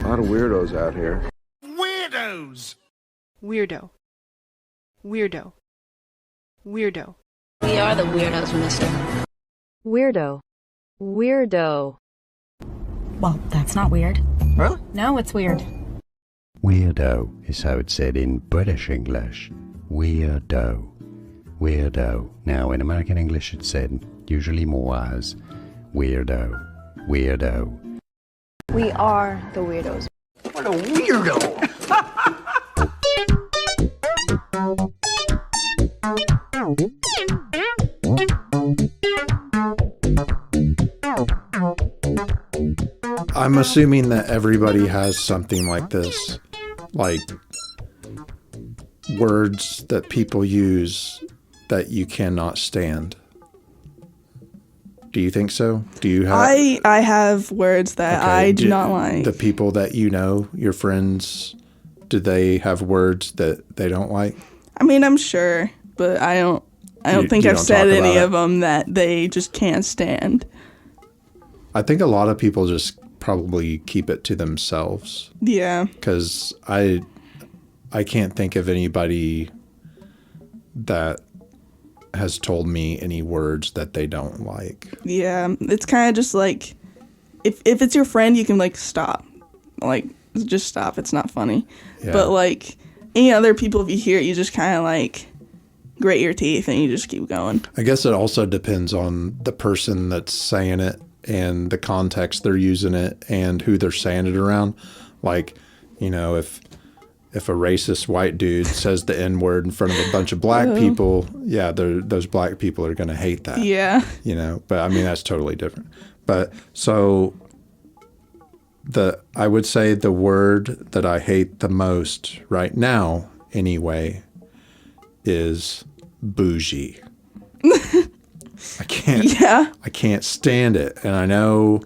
lot of weirdos out here. Weirdos! Weirdo. Weirdo. Weirdo. We are the weirdos, mister. Weirdo. Weirdo. Well, that's not weird. Really? No, it's weird. Weirdo is how it's said in British English. Weirdo. Weirdo. Now, in American English, it's said usually more as weirdo. Weirdo. We are the weirdos. What a weirdo! I'm assuming that everybody has something like this, like words that people use that you cannot stand. Do you think so? Do you have? I have words that I do not like. The people that you know, your friends, do they have words that they don't like? I mean, I'm sure, but I don't think I've said any of them that they just can't stand. I think a lot of people just probably keep it to themselves. Yeah. Because I can't think of anybody that has told me any words that they don't like. Yeah, it's kind of just like, if it's your friend, you can like stop. Like, just stop. It's not funny. Yeah. But like any other people, if you hear it, you just kind of like grit your teeth and you just keep going. I guess it also depends on the person that's saying it and the context they're using it and who they're saying it around. Like, you know, if a racist white dude says the N-word in front of a bunch of black people, yeah, those black people are going to hate that. Yeah. You know, but I mean, that's totally different. But so I would say the word that I hate the most right now, anyway, is bougie. I can't stand it. And I know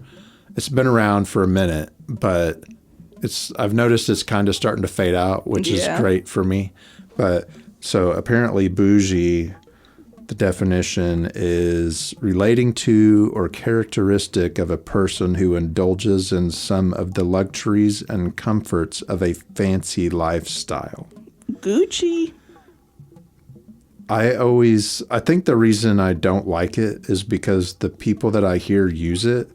it's been around for a minute, but I've noticed it's kind of starting to fade out, which is great for me. But so apparently bougie, the definition is relating to or characteristic of a person who indulges in some of the luxuries and comforts of a fancy lifestyle. Gucci. I think the reason I don't like it is because the people that I hear use it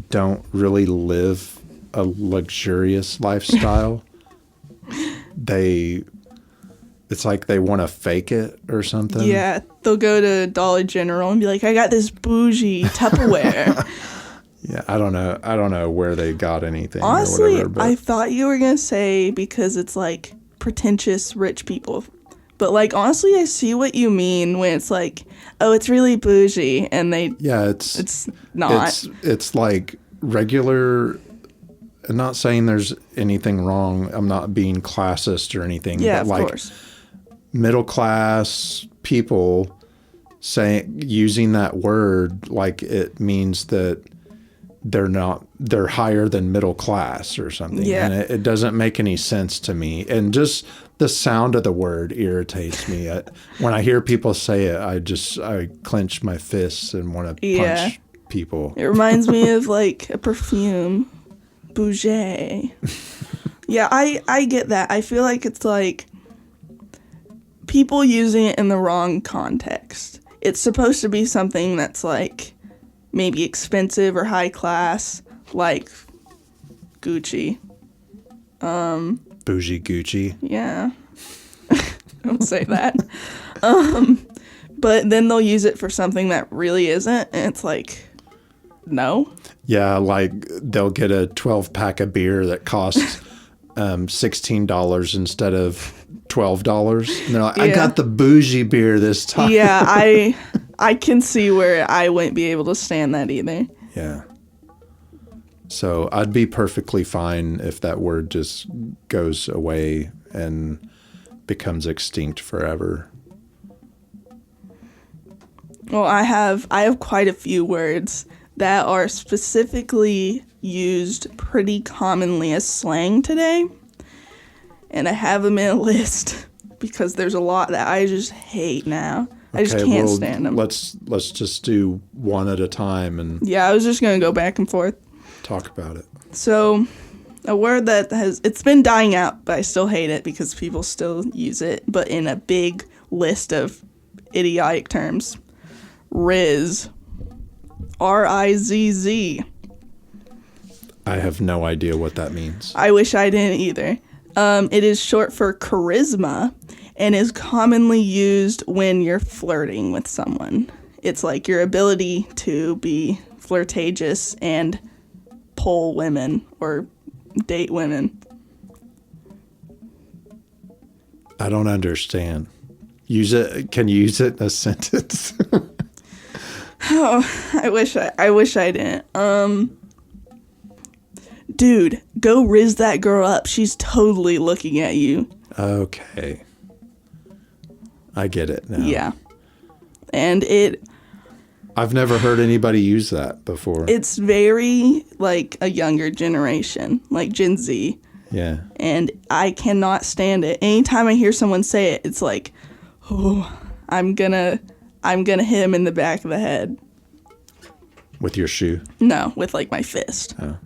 don't really live a luxurious lifestyle. It's like they want to fake it or something. Yeah, they'll go to Dollar General and be like, I got this bougie Tupperware. Yeah, I don't know where they got anything. Honestly, or whatever, I thought you were going to say because it's like pretentious rich people. But like, honestly, I see what you mean when it's like, oh, it's really bougie. And it's not. It's like regular. I'm not saying there's anything wrong. I'm not being classist or anything. Yeah, but of course. Middle class people using that word like it means that they're higher than middle class or something. Yeah. And it doesn't make any sense to me. And just the sound of the word irritates me. When I hear people say it, I clench my fists and want to punch people. It reminds me of like a perfume. Bougie. Yeah, I get that. I feel like it's like people using it in the wrong context. It's supposed to be something that's like maybe expensive or high class, like Gucci. Bougie Gucci. Yeah. Don't say that. But then they'll use it for something that really isn't, and it's like, no. Yeah, like they'll get a 12-pack of beer that costs $16 instead of $12. And they're like, I got the bougie beer this time. Yeah, I can see where I wouldn't be able to stand that either. Yeah. So I'd be perfectly fine if that word just goes away and becomes extinct forever. Well, I have quite a few words that are specifically used pretty commonly as slang today. And I have them in a list because there's a lot that I just hate now. I just can't stand them. Let's just do one at a time and I was just going to go back and forth. Talk about it. So, A word that it's been dying out, but I still hate it because people still use it, but in a big list of idiotic terms. Riz. R-I-Z-Z. I have no idea what that means. I wish I didn't either. It is short for charisma and is commonly used when you're flirting with someone. It's like your ability to be flirtatious and pull women or date women. I don't understand. Use it. Can you use it in a sentence? Oh, I wish I didn't. Dude, go riz that girl up. She's totally looking at you. Okay. I get it now. Yeah. And I've never heard anybody use that before. it's very like a younger generation, like Gen Z. Yeah. And I cannot stand it. Anytime I hear someone say it, it's like, oh, I'm gonna hit him in the back of the head. With your shoe? No, with like my fist. Oh.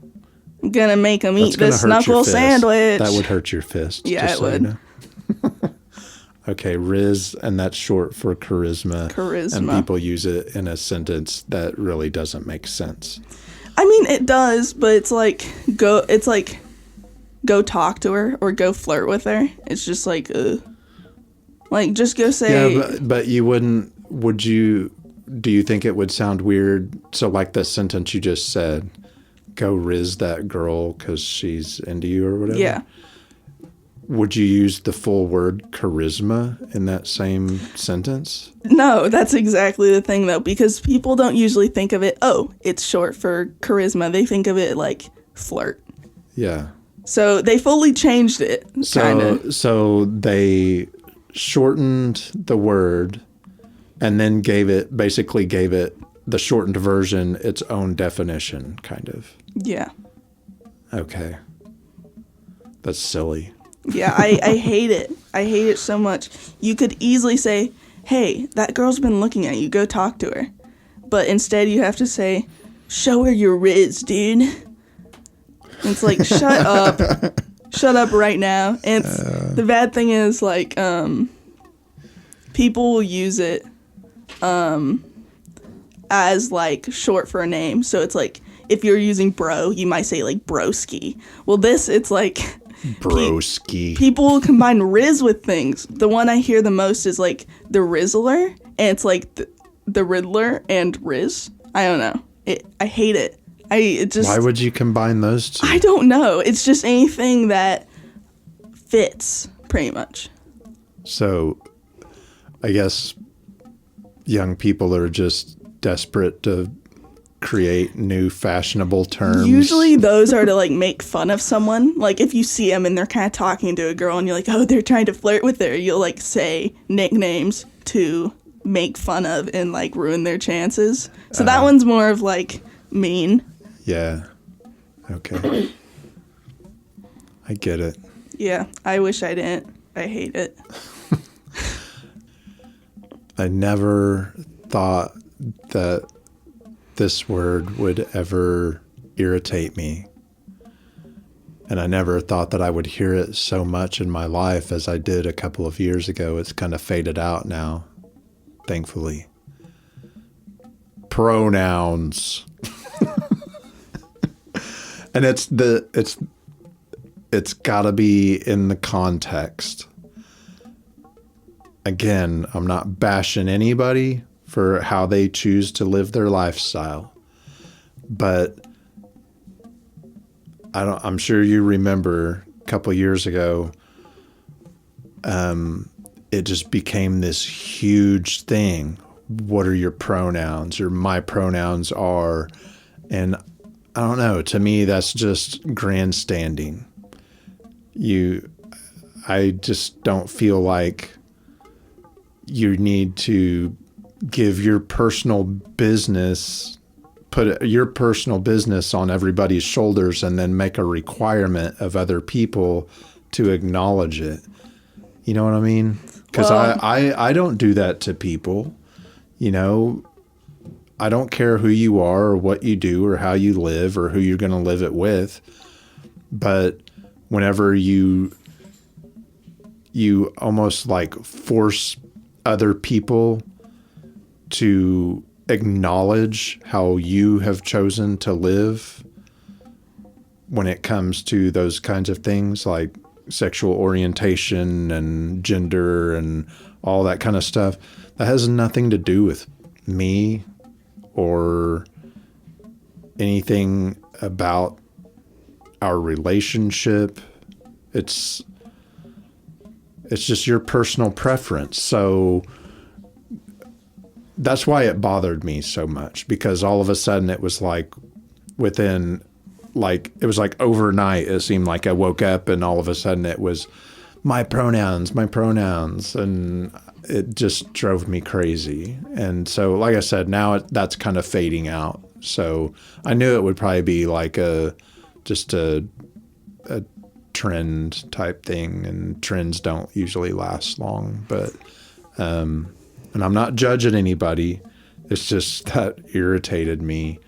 I'm gonna make him That's eat gonna this hurt your knuckle fist. sandwich. That would hurt your fist. Yeah, just it would. You know. Okay, Riz, and that's short for charisma. Charisma. And people use it in a sentence that really doesn't make sense. I mean, it does, but it's like go talk to her or go flirt with her. It's just like, just go say. Yeah, but you wouldn't. Would you? Do you think it would sound weird? So, like the sentence you just said, "Go riz that girl because she's into you" or whatever. Yeah. Would you use the full word charisma in that same sentence? No, that's exactly the thing though, because people don't usually think of it. Oh, it's short for charisma. They think of it like flirt. Yeah. So they fully changed it. Kinda. So they shortened the word and then basically gave it the shortened version its own definition, kind of. Yeah. Okay. That's silly. Yeah, I hate it. I hate it so much. You could easily say, hey, that girl's been looking at you. Go talk to her. But instead you have to say, show her your riz, dude. And it's like, shut up. Shut up right now. And the bad thing is, like, people will use it as, like, short for a name. So it's like, if you're using bro, you might say, like, broski. Well, it's like... Broski. People combine riz with things. The one I hear the most is like the Rizzler, and it's like the Riddler and Riz. I don't know. I hate it. Why would you combine those two? I don't know. It's just anything that fits, pretty much. So, I guess young people are just desperate to create new fashionable terms. Usually those are to like make fun of someone. Like if you see them and they're kind of talking to a girl and you're like, oh, they're trying to flirt with her, you'll like say nicknames to make fun of and like ruin their chances. So that one's more of like mean. Yeah. Okay. I get it. Yeah, I wish I didn't. I hate it. I never thought that this word would ever irritate me. And I never thought that I would hear it so much in my life as I did a couple of years ago. It's kind of faded out now, thankfully. Pronouns. And it's gotta be in the context. Again, I'm not bashing anybody for how they choose to live their lifestyle. But I'm sure you remember a couple years ago, it just became this huge thing. What are your pronouns? Or my pronouns are, and I don't know, to me that's just grandstanding. I just don't feel like you need to give your personal business, put your personal business on everybody's shoulders and then make a requirement of other people to acknowledge it. You know what I mean? Because I don't do that to people. You know, I don't care who you are or what you do or how you live or who you're going to live it with. but whenever you almost like force other people to acknowledge how you have chosen to live when it comes to those kinds of things like sexual orientation and gender and all that kind of stuff, that has nothing to do with me or anything about our relationship. It's just your personal preference. So that's why it bothered me so much, because all of a sudden it was like it was like overnight. It seemed like I woke up and all of a sudden it was my pronouns. And it just drove me crazy. And so, like I said, now that's kind of fading out. So I knew it would probably be like just a trend type thing, and trends don't usually last long. But and I'm not judging anybody. It's just that irritated me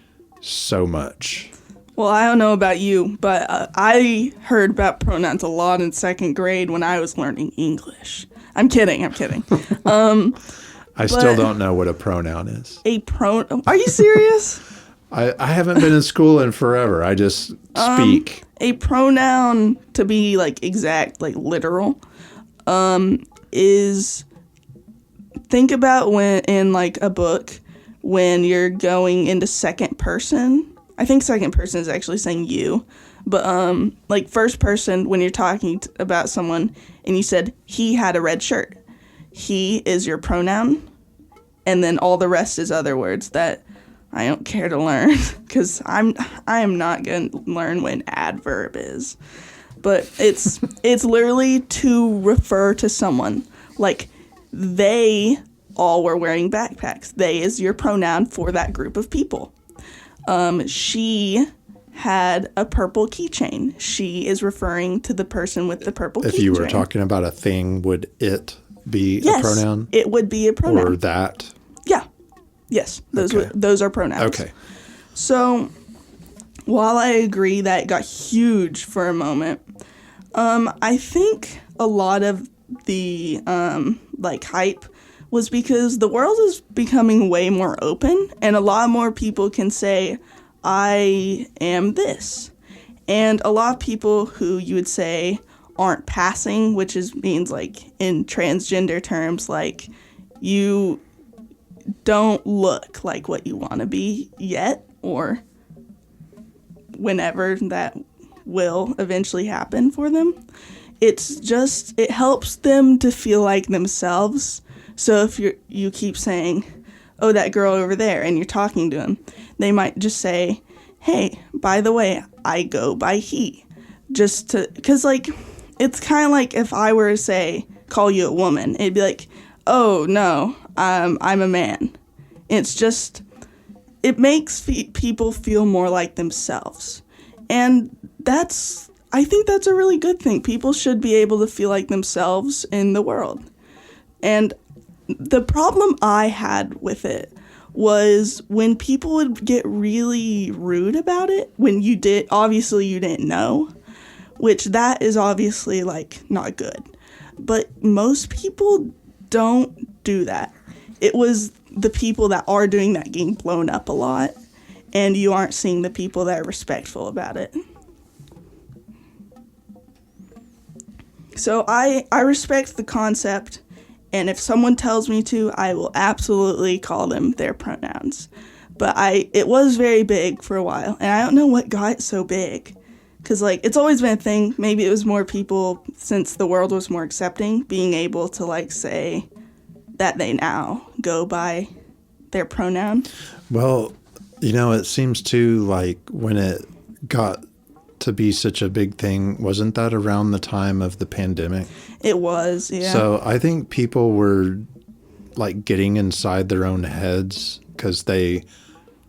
so much. Well, I don't know about you, but I heard about pronouns a lot in second grade when I was learning English. I'm kidding. I still don't know what a pronoun is. Are you serious? I haven't been in school in forever. I just speak. A pronoun, to be like exact, like literal, is, think about when in like a book when you're going into second person. I think second person is actually saying you, but like first person when you're talking about someone and you said he had a red shirt. He is your pronoun, and then all the rest is other words that I don't care to learn because I am not going to learn what an adverb is. But it's literally to refer to someone. Like, they all were wearing backpacks. They is your pronoun for that group of people. She had a purple keychain. She is referring to the person with the purple keychain. If you were talking about a thing, would it be a pronoun? It would be a pronoun. Or that? Yeah. Yes. Those are pronouns. Okay. So, while I agree that it got huge for a moment, I think a lot of the hype was because the world is becoming way more open, and a lot more people can say, I am this. And a lot of people who you would say aren't passing, which means like in transgender terms, like you don't look like what you want to be yet, or whenever that will eventually happen for them. It helps them to feel like themselves. So if you keep saying, oh, that girl over there, and you're talking to them, they might just say, hey, by the way, I go by he. Because like, it's kind of like if I were to say, call you a woman, it'd be like, oh, no, I'm a man. It makes people feel more like themselves. And I think that's a really good thing. People should be able to feel like themselves in the world. And the problem I had with it was when people would get really rude about it, when obviously you didn't know, which that is obviously like not good. But most people don't do that. It was the people that are doing that getting blown up a lot, and you aren't seeing the people that are respectful about it. So I respect the concept, and if someone tells me to, I will absolutely call them their pronouns. But it was very big for a while, and I don't know what got it so big. Because, like, it's always been a thing. Maybe it was more people, since the world was more accepting, being able to, like, say that they now go by their pronoun. Well, it seems too like when it got to be such a big thing, wasn't that around the time of the pandemic? It was, yeah. So I think people were like getting inside their own heads because they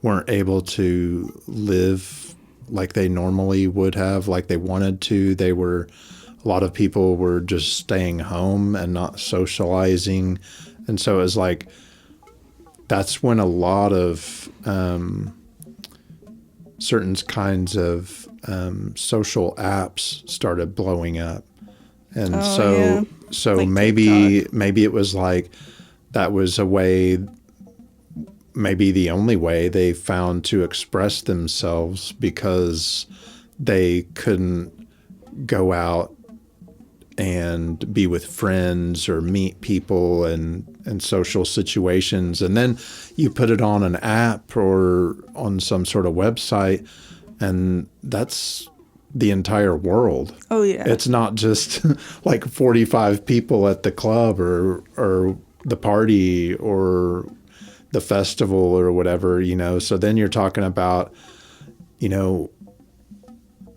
weren't able to live like they normally would have, like they wanted to. A lot of people were just staying home and not socializing. And so it was like, that's when a lot of certain kinds of social apps started blowing up. And so Like maybe TikTok. maybe it was like that was a way, maybe the only way they found to express themselves, because they couldn't go out and be with friends or meet people in social situations. And then you put it on an app or on some sort of website, and that's the entire world. Oh, yeah. It's not just like 45 people at the club or the party or the festival or whatever, you know. So then you're talking about, you know,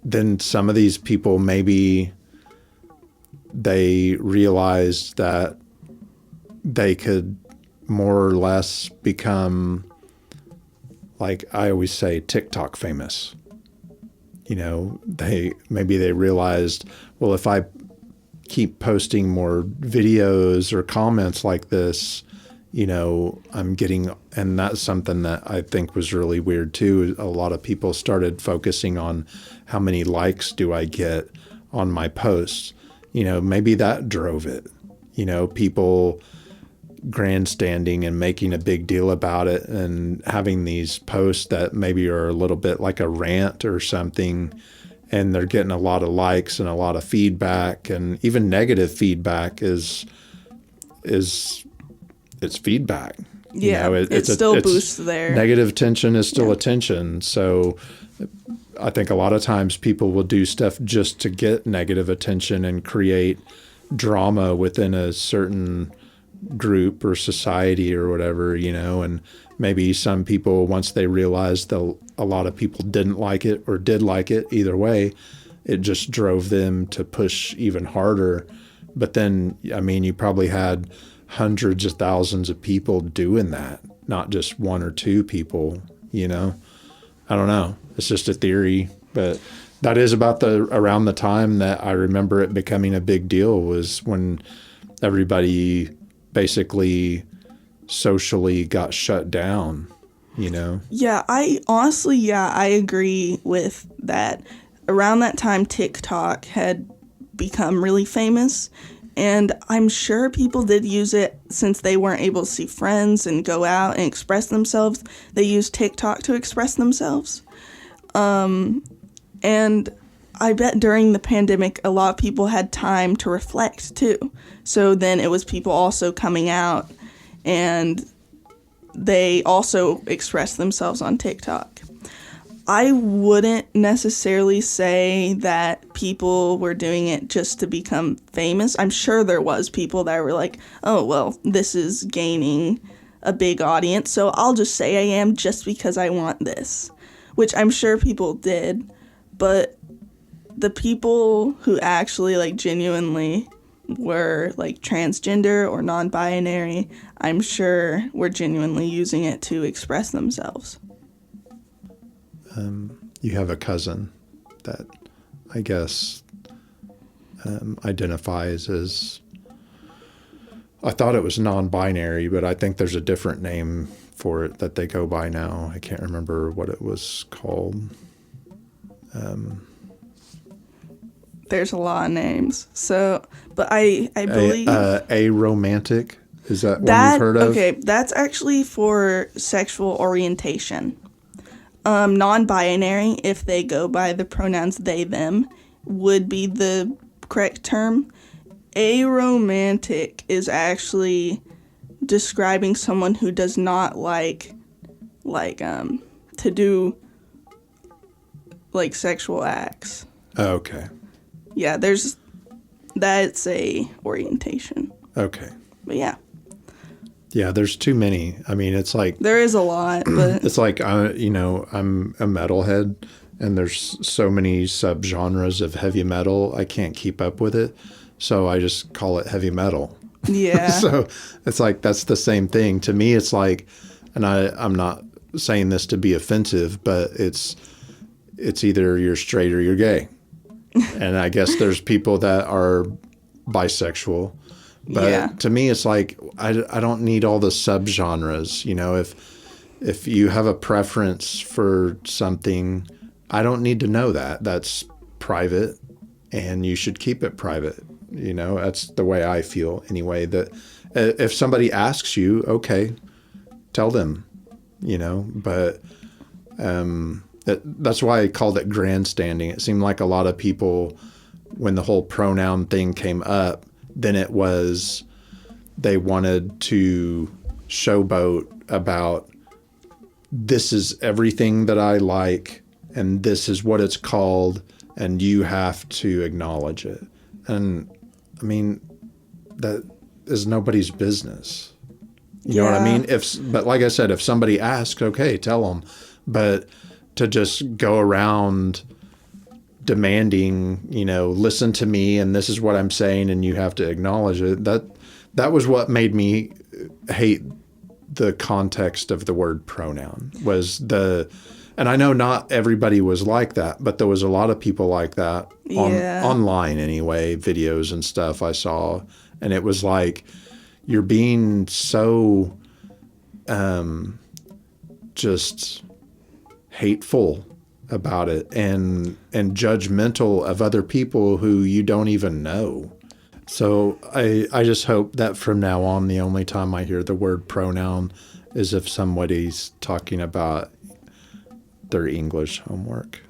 then some of these people, maybe they realized that they could more or less become, like I always say, TikTok famous. You know, maybe they realized, well, if I keep posting more videos or comments like this, you know, I'm getting, and that's something that I think was really weird too. A lot of people started focusing on how many likes do I get on my posts. You know, maybe that drove it. You know, people grandstanding and making a big deal about it and having these posts that maybe are a little bit like a rant or something, and they're getting a lot of likes and a lot of feedback, and even negative feedback is it's feedback. Yeah, you know, it still boosts their negative attention is still attention. So I think a lot of times people will do stuff just to get negative attention and create drama within a certain group or society or whatever, you know. And maybe some people, once they realized that a lot of people didn't like it or did like it, either way, it just drove them to push even harder. But then, I mean, you probably had hundreds of thousands of people doing that, not just one or two people, you know. I don't know. It's just a theory, but that is about around the time that I remember it becoming a big deal, was when everybody basically socially got shut down, you know? Yeah, I agree with that. Around that time, TikTok had become really famous, and I'm sure people did use it since they weren't able to see friends and go out and express themselves. They used TikTok to express themselves. And I bet during the pandemic, a lot of people had time to reflect too. So then it was people also coming out, and they also expressed themselves on TikTok. I wouldn't necessarily say that people were doing it just to become famous. I'm sure there was people that were like, oh, well, this is gaining a big audience, so I'll just say I am just because I want this, which I'm sure people did. But the people who actually like genuinely were like transgender or non-binary, I'm sure were genuinely using it to express themselves. You have a cousin that I guess identifies as, I thought it was non-binary, but I think there's a different name for it that they go by now. I can't remember what it was called. There's a lot of names. So, but I believe aromantic, is that one you've heard of? Okay, that's actually for sexual orientation. Non-binary, if they go by the pronouns they, them, would be the correct term. Aromantic is actually describing someone who does not like to do like sexual acts. Okay. Yeah, that's a orientation. Okay. But yeah. Yeah, there's too many. I mean, it's like, There is a lot, but it's like, you know, I'm a metalhead, and there's so many subgenres of heavy metal, I can't keep up with it. So I just call it heavy metal. yeah. So it's like, that's the same thing. To me, it's like, and I'm not saying this to be offensive, but it's either you're straight or you're gay. And I guess there's people that are bisexual. But Yeah. to me, it's like, I don't need all the subgenres. You know, If you have a preference for something, I don't need to know that. That's private, and you should keep it private. You know, that's the way I feel anyway. That if somebody asks you, okay, tell them, you know, but that's why I called it grandstanding. It seemed like a lot of people, when the whole pronoun thing came up, then it was they wanted to showboat about this is everything that I like and this is what it's called and you have to acknowledge it. And I mean, that is nobody's business. You know what I mean? But like I said, if somebody asks, okay, tell them. But to just go around demanding, you know, listen to me and this is what I'm saying and you have to acknowledge it. That was what made me hate the context of the word pronoun and I know not everybody was like that, but there was a lot of people like that online anyway, videos and stuff I saw. And it was like, you're being so just hateful about it and judgmental of other people who you don't even know. So I just hope that from now on, the only time I hear the word pronoun is if somebody's talking about their English homework.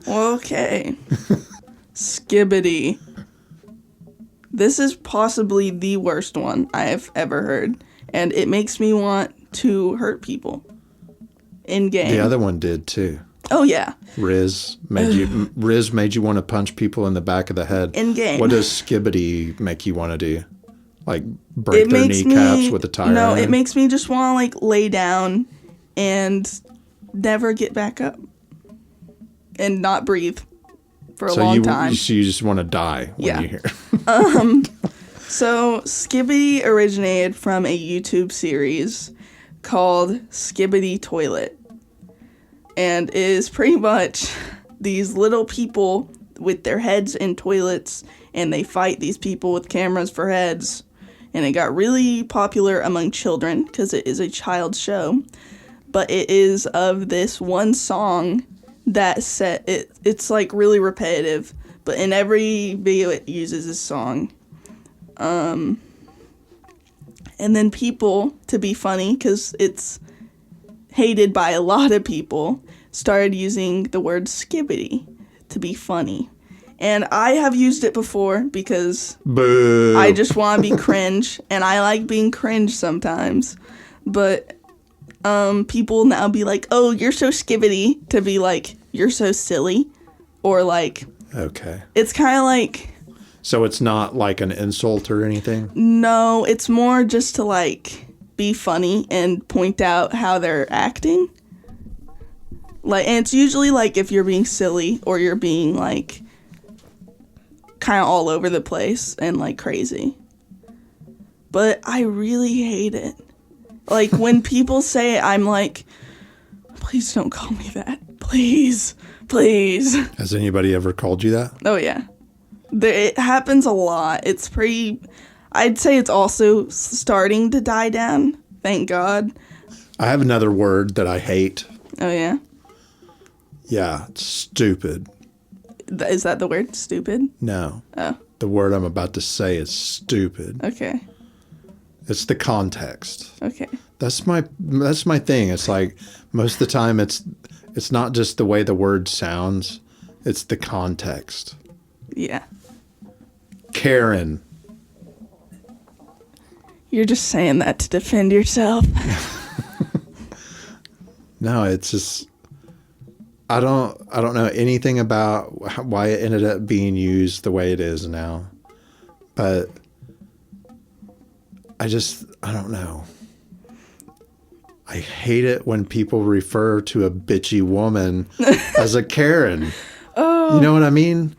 Okay. Skibbity. This is possibly the worst one I have ever heard, and it makes me want to hurt people in game. The other one did too. Oh yeah. Riz made you want to punch people in the back of the head. In game. What does skibbity make you want to do? Like break their kneecaps with a tire? No, it makes me just want to like lay down and never get back up and not breathe for a long time. So you just want to die when you hear. So Skibbity originated from a YouTube series called Skibbity Toilet. And it is pretty much these little people with their heads in toilets, and they fight these people with cameras for heads. And it got really popular among children because it is a child's show. But it is of this one song that it's like really repetitive. But in every video it uses this song. And then people, to be funny, because it's hated by a lot of people, started using the word skibbity to be funny. And I have used it before because Boo. I just want to be cringe, and I like being cringe sometimes. But people now be like, oh, you're so skibbity, to be like, you're so silly. Or like, okay. It's kind of like... So it's not like an insult or anything? No, it's more just to like be funny and point out how they're acting. Like, and it's usually like if you're being silly or you're being like kind of all over the place and like crazy. But I really hate it. Like when people say it, I'm like, please don't call me that. Please, please. Has anybody ever called you that? Oh yeah. It happens a lot. It's pretty... I'd say it's also starting to die down. Thank God. I have another word that I hate. Oh, yeah? Yeah, it's stupid. Is that the word? Stupid? No. Oh. The word I'm about to say is stupid. Okay. It's the context. Okay. That's my thing. It's like most of the time it's not just the way the word sounds. It's the context. Yeah. Karen. You're just saying that to defend yourself. No, it's just I don't know anything about why it ended up being used the way it is now. But I don't know. I hate it when people refer to a bitchy woman as a Karen. Oh. You know what I mean?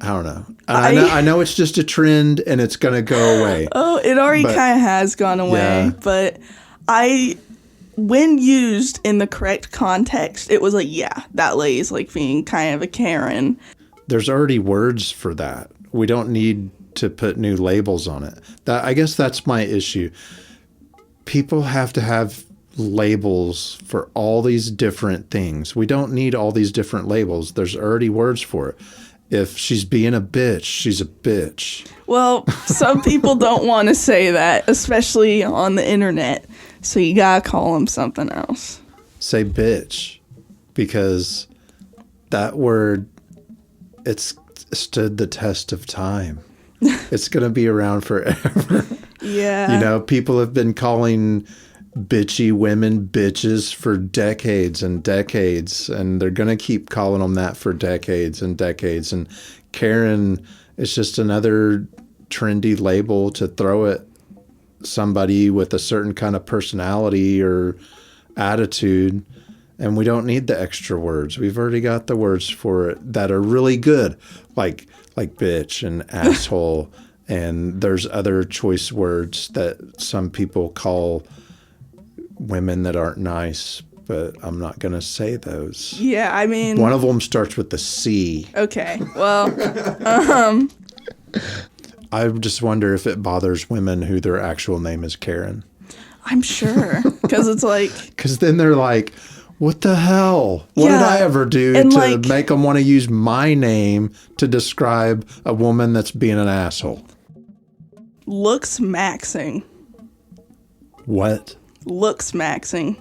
I don't know. I know it's just a trend and it's going to go away. Oh, it already kind of has gone away. Yeah. But when used in the correct context, it was like, yeah, that lady's like being kind of a Karen. There's already words for that. We don't need to put new labels on it. I guess that's my issue. people have to have labels for all these different things. We don't need all these different labels. There's already words for it. If she's being a bitch, she's a bitch. Well, some people don't want to say that, especially on the internet. So you gotta call them something else. Say bitch, because that word, it's stood the test of time. It's going to be around forever. Yeah. You know, people have been calling bitchy women bitches for decades and decades, and they're going to keep calling them that for decades and decades. And Karen is just another trendy label to throw at somebody with a certain kind of personality or attitude. And we don't need the extra words. We've already got the words for it that are really good, like bitch and asshole. And there's other choice words that some people call women that aren't nice, but I'm not going to say those. Yeah, I mean... One of them starts with the C. Okay, well, I just wonder if it bothers women who their actual name is Karen. I'm sure, because it's like... Because then they're like, what the hell? What did I ever do to make them want to use my name to describe a woman that's being an asshole? Looks maxing. What? Looks maxing.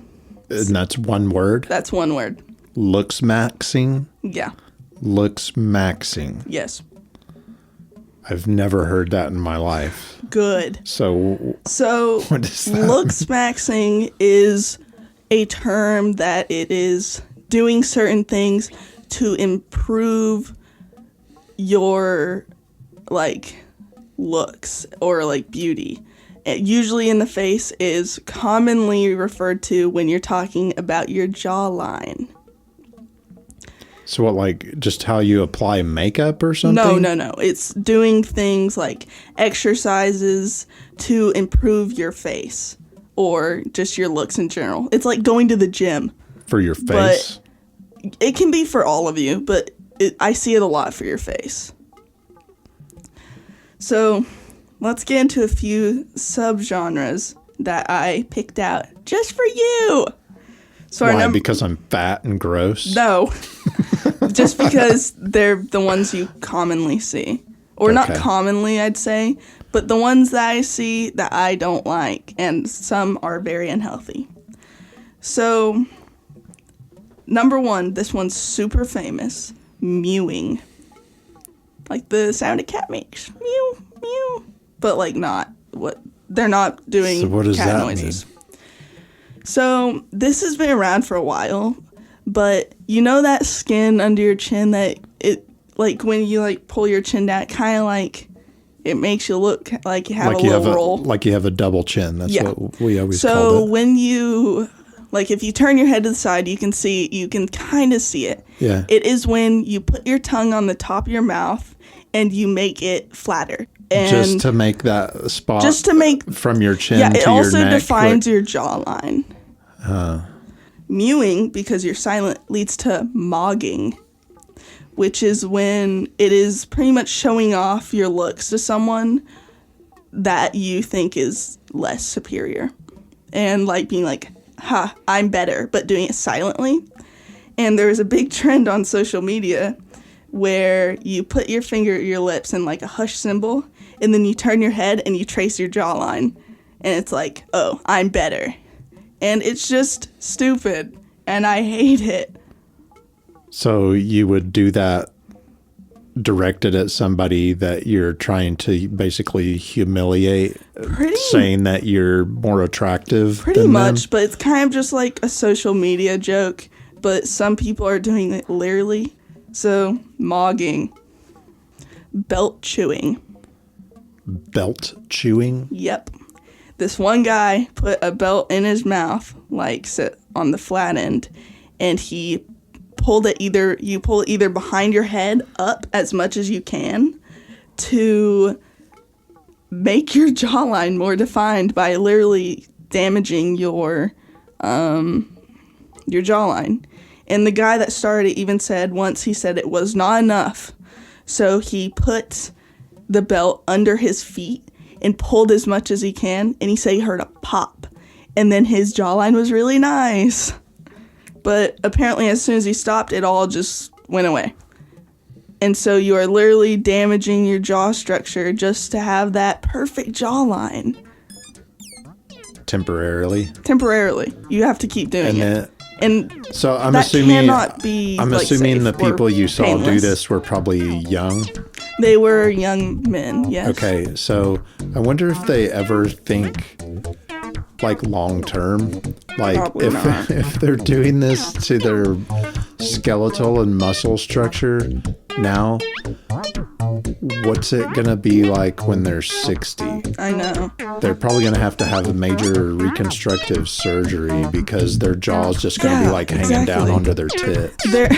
And that's one word? That's one word. Looks maxing? Yeah. Looks maxing. Yes. I've never heard that in my life. Good. So what is that? Looks maxing is a term that it is doing certain things to improve your looks or beauty. Usually in the face is commonly referred to when you're talking about your jawline. So what, just how you apply makeup or something? No. It's doing things like exercises to improve your face or just your looks in general. It's like going to the gym. For your face? But it can be for all of you, but I see it a lot for your face. So let's get into a few subgenres that I picked out just for you. So why? Because I'm fat and gross? No. Just because they're the ones you commonly see. Or not commonly, I'd say, but the ones that I see that I don't like, and some are very unhealthy. So, number one, this one's super famous, mewing. Like the sound a cat makes. Mew, mew. But not what, they're not doing so what does cat that noises. Mean? So, this has been around for a while, but you know that skin under your chin that it, when you pull your chin down, it kind of it makes you look like you have a little roll. Like you have a double chin. That's what we always called it. So when you, if you turn your head to the side, you can kind of see it. Yeah. It is when you put your tongue on the top of your mouth and you make it flatter. And just to make that spot from your chin to your neck. Yeah, it also defines your jawline. Mewing, because you're silent, leads to mogging, which is when it is pretty much showing off your looks to someone that you think is less superior. And being ha, I'm better, but doing it silently. And there was a big trend on social media where you put your finger at your lips in a hush symbol, and then you turn your head and you trace your jawline. And it's oh, I'm better. And it's just stupid, and I hate it. So you would do that directed at somebody that you're trying to basically humiliate, saying that you're more attractive pretty much, them? But it's kind of just a social media joke, but some people are doing it literally. So, mogging. Belt chewing. Belt chewing? Yep. This one guy put a belt in his mouth, sit on the flat end, and he pulled it you pull it either behind your head up as much as you can to make your jawline more defined by literally damaging your jawline. And the guy that started it even said once, he said it was not enough. So he put the belt under his feet and pulled as much as he can, and he said he heard a pop. and then his jawline was really nice. But apparently as soon as he stopped, it all just went away. And so you are literally damaging your jaw structure just to have that perfect jawline. Temporarily. You have to keep doing it. And so I'm that assuming cannot be I'm like, assuming safe the people or you saw do painless. this were probably young. They were young men, yes. Okay, so I wonder if they ever think like long term, like Probably not. if they're doing this to their skeletal and muscle structure now, what's it gonna be like when they're 60? I know. They're probably gonna have to have a major reconstructive surgery because their jaw's just gonna be like hanging down exactly. onto their tits. They're